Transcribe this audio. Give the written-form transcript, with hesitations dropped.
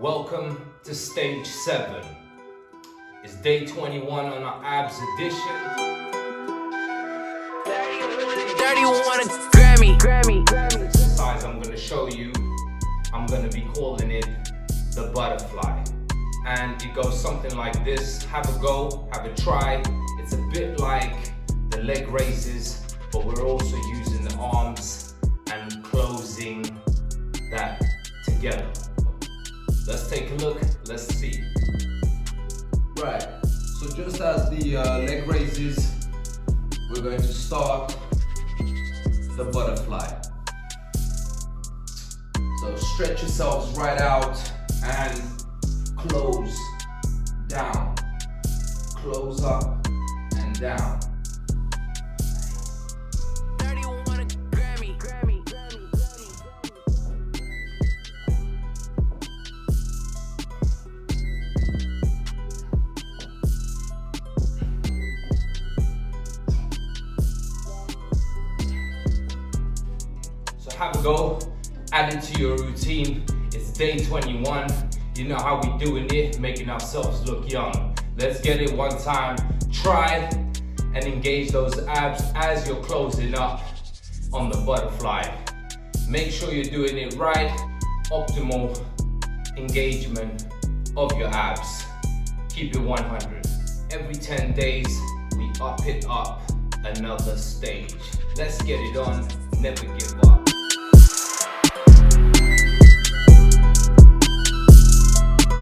Welcome to stage 7. It's day 21 on our abs edition. 31 Grammy. This exercise I'm going to show you, I'm going to be calling it the butterfly. And it goes something like this. Have a go, have a try. It's a bit like the leg raises, but we're also using the arms and closing that together. Let's take a look, let's see. Right, so just as the leg raises, we're going to start the butterfly. So stretch yourselves right out and close down. Close up and down. 31 Grammy. So have a go, add it to your routine. It's day 21. You know how we doing it, making ourselves look young. Let's get it one time. Try and engage those abs as you're closing up on the butterfly. Make sure you're doing it right. Optimal engagement of your abs. Keep it 100. Every 10 days, we up it up another stage. Let's get it on, never give up.